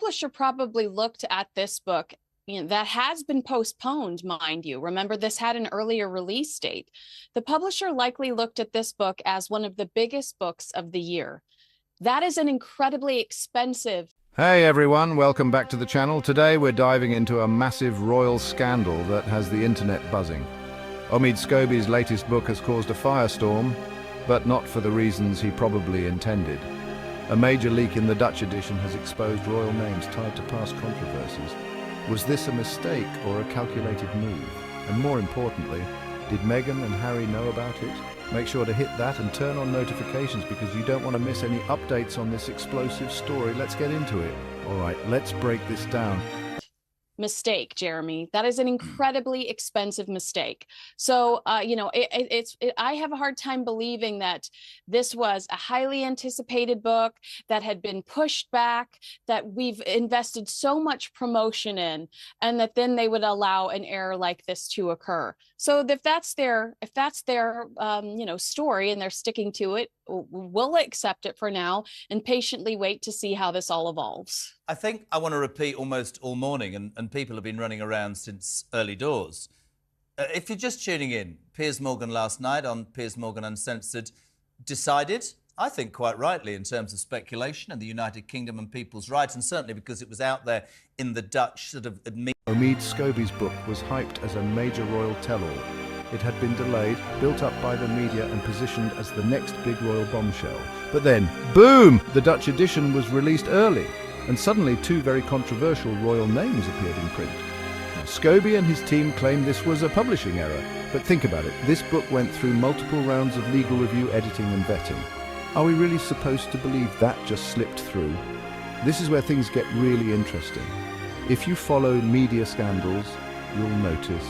publisher probably looked at this book, that has been postponed, mind you. Remember, this had an earlier release date. The publisher likely looked at this book as one of the biggest books of the year. That is an incredibly expensive. Hey everyone, welcome back to the channel. Today we're diving into a massive royal scandal that has the internet buzzing. Omid Scobie's latest book has caused a firestorm, but not for the reasons he probably intended. A major leak in the Dutch edition has exposed royal names tied to past controversies. Was this a mistake or a calculated move? And more importantly, did Meghan and Harry know about it? Make sure to hit that and turn on notifications because you don't want to miss any updates on this explosive story. Let's get into it. All right, let's break this down. Mistake, Jeremy. That is an incredibly expensive mistake. So, I have a hard time believing that this was a highly anticipated book that had been pushed back, that we've invested so much promotion in, and that then they would allow an error like this to occur. So if that's their story and they're sticking to it, we'll accept it for now and patiently wait to see how this all evolves. I think I want to repeat almost all morning, and people have been running around since early doors. If you're just tuning in, Piers Morgan last night on Piers Morgan Uncensored decided, I think quite rightly, in terms of speculation and the United Kingdom and people's rights, and certainly because it was out there in the Dutch sort of... Omid Scobie's book was hyped as a major royal tell-all. It had been delayed, built up by the media and positioned as the next big royal bombshell. But then, boom! The Dutch edition was released early, and suddenly two very controversial royal names appeared in print. Now, Scobie and his team claimed this was a publishing error, but think about it, this book went through multiple rounds of legal review, editing and vetting. Are we really supposed to believe that just slipped through? This is where things get really interesting. If you follow media scandals, you'll notice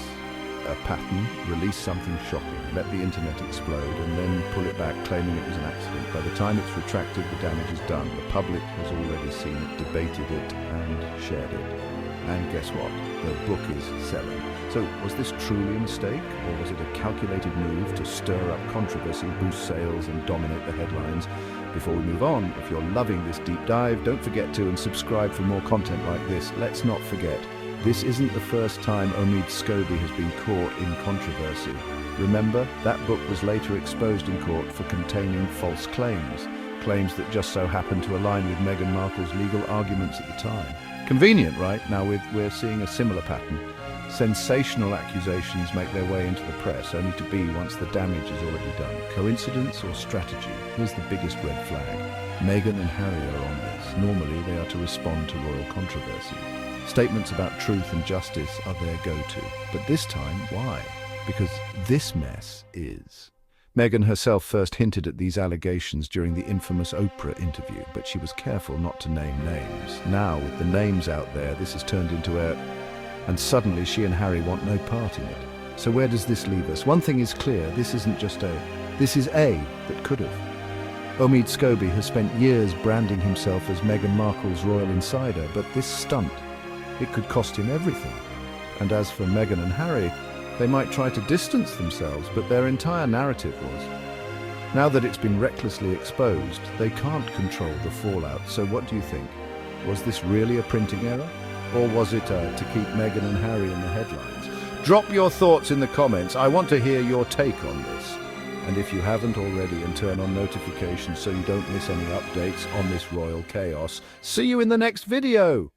a pattern, release something shocking, let the internet explode, and then pull it back claiming it was an accident. By the time it's retracted, the damage is done. The public has already seen it, debated it, and shared it. And guess what? The book is selling. So was this truly a mistake, or was it a calculated move to stir up controversy, boost sales, and dominate the headlines? Before we move on, if you're loving this deep dive, don't forget to subscribe for more content like this. Let's not forget, this isn't the first time Omid Scobie has been caught in controversy. Remember, that book was later exposed in court for containing false claims, claims that just so happened to align with Meghan Markle's legal arguments at the time. Convenient, right? Now we're seeing a similar pattern. Sensational accusations make their way into the press, only to be once the damage is already done. Coincidence or strategy? Here's the biggest red flag. Meghan and Harry are on this. Normally, they are to respond to royal controversy. Statements about truth and justice are their go-to. But this time, why? Because this mess is. Meghan herself first hinted at these allegations during the infamous Oprah interview, but she was careful not to name names. Now, with the names out there, this has turned into a... And suddenly she and Harry want no part in it. So where does this leave us? One thing is clear, this isn't just a... This is a that could have. Omid Scobie has spent years branding himself as Meghan Markle's royal insider, but this stunt, it could cost him everything. And as for Meghan and Harry, they might try to distance themselves, but their entire narrative was. Now that it's been recklessly exposed, they can't control the fallout. So what do you think? Was this really a printing error? Or was it to keep Meghan and Harry in the headlines? Drop your thoughts in the comments. I want to hear your take on this. And if you haven't already, and turn on notifications so you don't miss any updates on this royal chaos. See you in the next video!